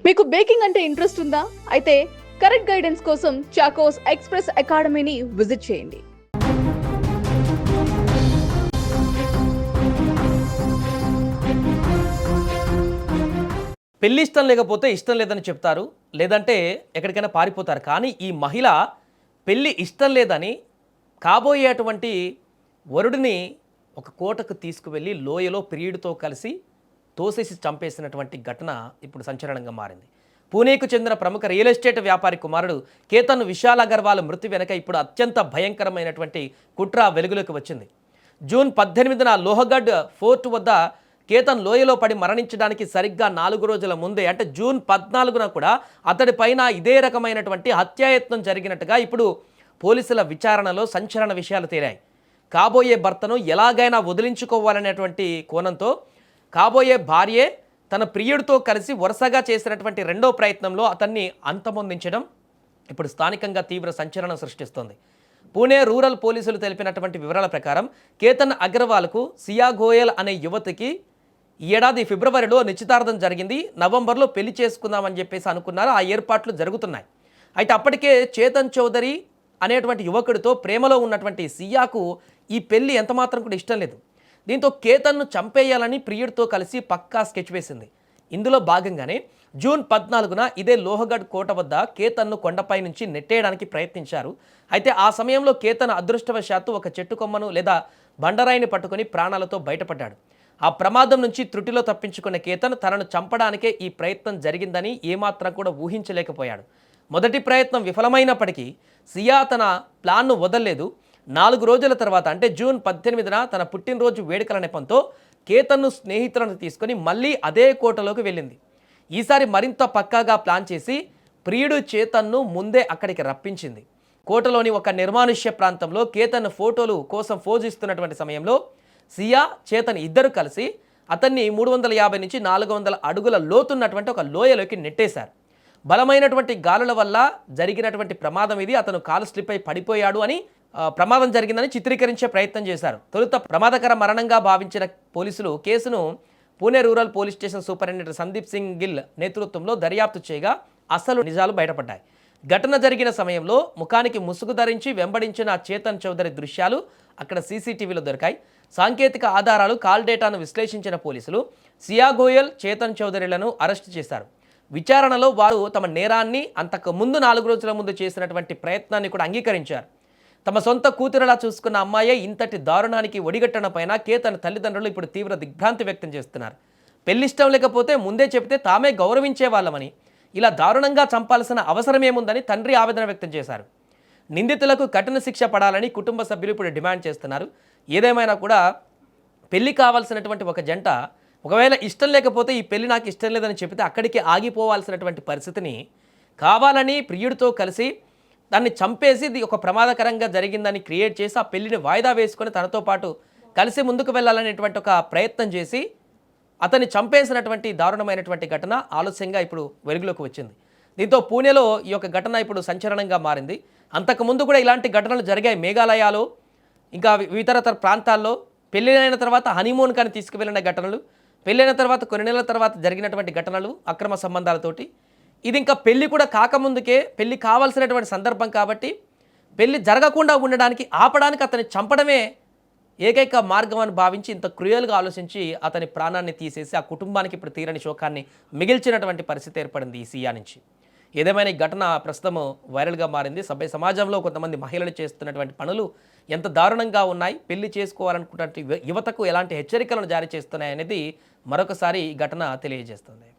మీకు బేకింగ్ అంటే ఇంట్రెస్ట్ ఉందా? అయితే కరెక్ట్ గైడెన్స్ కోసం చాకోస్ ఎక్స్‌ప్రెస్ అకాడమీని విజిట్ చేయండి. పెళ్లి ఇష్టం లేకపోతే ఇష్టం లేదని చెప్తారు, లేదంటే ఎక్కడికైనా పారిపోతారు. కానీ ఈ మహిళ పెళ్లి ఇష్టం లేదని కాబోయేటువంటి వరుడిని ఒక కోటకు తీసుకువెళ్ళి లోయలో ప్రియుడితో కలిసి తోసేసి చంపేసినటువంటి ఘటన ఇప్పుడు సంచలనంగా మారింది. పూణేకు చెందిన ప్రముఖ రియల్ ఎస్టేట్ వ్యాపారి కుమారుడు కేతన్ విశాల్ అగర్వాల్ మృతి వెనుక ఇప్పుడు అత్యంత భయంకరమైనటువంటి కుట్ర వెలుగులోకి వచ్చింది. జూన్ 18న లోహగఢ్ ఫోర్ట్ వద్ద కేతన్ లోయలో పడి మరణించడానికి సరిగ్గా 4 రోజుల ముందే, అంటే జూన్ 14న కూడా అతడి పైన ఇదే రకమైనటువంటి హత్యాయత్నం జరిగినట్టుగా ఇప్పుడు పోలీసుల విచారణలో సంచలన విషయాలు తేలాయి. కాబోయే భర్తను ఎలాగైనా వదిలించుకోవాలనేటువంటి కోణంతో కాబోయే భార్యే తన ప్రియుడితో కలిసి వరుసగా చేసినటువంటి రెండో ప్రయత్నంలో అతన్ని అంతమొందించడం ఇప్పుడు స్థానికంగా తీవ్ర సంచలనం సృష్టిస్తోంది. పూణే రూరల్ పోలీసులు తెలిపినటువంటి వివరాల ప్రకారం కేతన్ అగర్వాల్కు సియా గోయల్ అనే యువతికి ఈ ఏడాది ఫిబ్రవరిలో నిశ్చితార్థం జరిగింది. నవంబర్లో పెళ్లి చేసుకుందామని చెప్పేసి అనుకున్నారు. ఆ ఏర్పాట్లు జరుగుతున్నాయి. అయితే అప్పటికే చేతన్ చౌదరి అనేటువంటి యువకుడితో ప్రేమలో ఉన్నటువంటి సియాకు ఈ పెళ్లి ఎంతమాత్రం కూడా ఇష్టం లేదు. దీంతో కేతన్ను చంపేయాలని ప్రియుడితో కలిసి పక్కా స్కెచ్ వేసింది. ఇందులో భాగంగానే జూన్ 14న ఇదే లోహగఢ్ కోట వద్ద కేతన్ను కొండపై నుంచి నెట్టేయడానికి ప్రయత్నించారు. అయితే ఆ సమయంలో కేతన్ అదృష్టవశాత్తు ఒక చెట్టు కొమ్మను లేదా బండరాయిని పట్టుకొని ప్రాణాలతో బయటపడ్డాడు. ఆ ప్రమాదం నుంచి త్రుటిలో తప్పించుకున్న కేతన్ తనను చంపడానికే ఈ ప్రయత్నం జరిగిందని ఏమాత్రం కూడా ఊహించలేకపోయాడు. మొదటి ప్రయత్నం విఫలమైనప్పటికీ సియా తన ప్లాన్ను వదల్లేదు. 4 రోజుల తర్వాత, అంటే జూన్ 18న తన పుట్టినరోజు వేడుకల నెపంతో కేతన్ను స్నేహితులను తీసుకొని మళ్ళీ అదే కోటలోకి వెళ్ళింది. ఈసారి మరింత పక్కాగా ప్లాన్ చేసి ప్రియుడు చేతన్ను ముందే అక్కడికి రప్పించింది. కోటలోని ఒక నిర్మానుష్య ప్రాంతంలో కేతన్ ఫోటోలు కోసం ఫోజు ఇస్తున్నటువంటి సమయంలో సియా, చేతన్ ఇద్దరు కలిసి అతన్ని 350 నుంచి 400 అడుగుల లోతున్నటువంటి ఒక లోయలోకి నెట్టేశారు. బలమైనటువంటి గాలుల వల్ల జరిగినటువంటి ప్రమాదం ఇది. అతను కాలు స్లిప్ అయి పడిపోయాడు అని, ప్రమాదం జరిగిందని చిత్రీకరించే ప్రయత్నం చేశారు. తొలుత ప్రమాదకర మరణంగా భావించిన పోలీసులు కేసును Pune rural police station superintendent Sandeep Singh Gill నేతృత్వంలో దర్యాప్తు చేయగా అసలు నిజాలు బయటపడ్డాయి. ఘటన జరిగిన సమయంలో ముఖానికి ముసుగు ధరించి వెంబడించిన చేతన్ చౌదరి దృశ్యాలు అక్కడ సీసీటీవీలో దొరికాయి. సాంకేతిక ఆధారాలు, కాల్ డేటాను విశ్లేషించిన పోలీసులు సియా గోయల్, చేతన్ చౌదరిలను అరెస్టు చేశారు. విచారణలో వారు తమ నేరాన్ని, అంతకు ముందు 4 రోజుల ముందు చేసినటువంటి ప్రయత్నాన్ని కూడా అంగీకరించారు. తమ సొంత కూతురులా చూసుకున్న అమ్మాయే ఇంతటి దారుణానికి ఒడిగట్టడం పైన కేతన్ తల్లిదండ్రులు ఇప్పుడు తీవ్ర దిగ్భ్రాంతి వ్యక్తం చేస్తున్నారు. పెళ్లిష్టం లేకపోతే ముందే చెబితే తామే గౌరవించే వాళ్ళమని, ఇలా దారుణంగా చంపాల్సిన అవసరం ఏముందని తండ్రి ఆవేదన వ్యక్తం చేశారు. నిందితులకు కఠిన శిక్ష పడాలని కుటుంబ సభ్యులు ఇప్పుడు డిమాండ్ చేస్తున్నారు. ఏదేమైనా కూడా పెళ్లి కావాల్సినటువంటి ఒక జంట ఒకవేళ ఇష్టం లేకపోతే ఈ పెళ్లి నాకు ఇష్టం లేదని చెబితే అక్కడికి ఆగిపోవాల్సినటువంటి పరిస్థితిని కావాలని ప్రియుడితో కలిసి దాన్ని చంపేసి ఇది ఒక ప్రమాదకరంగా జరిగిందని క్రియేట్ చేసి ఆ పెళ్లిని వాయిదా వేసుకొని తనతో పాటు కలిసి ముందుకు వెళ్ళాలనేటువంటి ఒక ప్రయత్నం చేసి అతన్ని చంపేసినటువంటి దారుణమైనటువంటి ఘటన ఆలస్యంగా ఇప్పుడు వెలుగులోకి వచ్చింది. దీంతో పూణేలో ఈ యొక్క ఘటన ఇప్పుడు సంచలనంగా మారింది. అంతకుముందు కూడా ఇలాంటి ఘటనలు జరిగాయి. మేఘాలయాలో, ఇంకా ఇతరతర ప్రాంతాల్లో పెళ్ళైన తర్వాత హనీమూన్ కానీ తీసుకువెళ్ళిన ఘటనలు, పెళ్ళైన తర్వాత కొన్ని నెలల తర్వాత జరిగినటువంటి ఘటనలు, అక్రమ సంబంధాలతోటి. ఇది ఇంకా పెళ్లి కూడా కాకముందుకే పెళ్లి కావాల్సినటువంటి సందర్భం కాబట్టి పెళ్లి జరగకుండా ఉండడానికి, ఆపడానికి అతన్ని చంపడమే ఏకైక మార్గం అని భావించి ఇంత క్రూయల్గా ఆలోచించి అతని ప్రాణాన్ని తీసేసి ఆ కుటుంబానికి ఇప్పుడు తీరని శోకాన్ని మిగిల్చినటువంటి పరిస్థితి ఏర్పడింది ఈ సియా నుంచి. ఏదేమైనా ఈ ఘటన ప్రస్తుతం వైరల్గా మారింది. సమాజంలో కొంతమంది మహిళలు చేస్తున్నటువంటి పనులు ఎంత దారుణంగా ఉన్నాయి, పెళ్లి చేసుకోవాలనుకున్నటువంటి యువతకు ఎలాంటి హెచ్చరికలను జారీ చేస్తున్నాయి అనేది మరొకసారి ఈ ఘటన తెలియజేస్తుంది.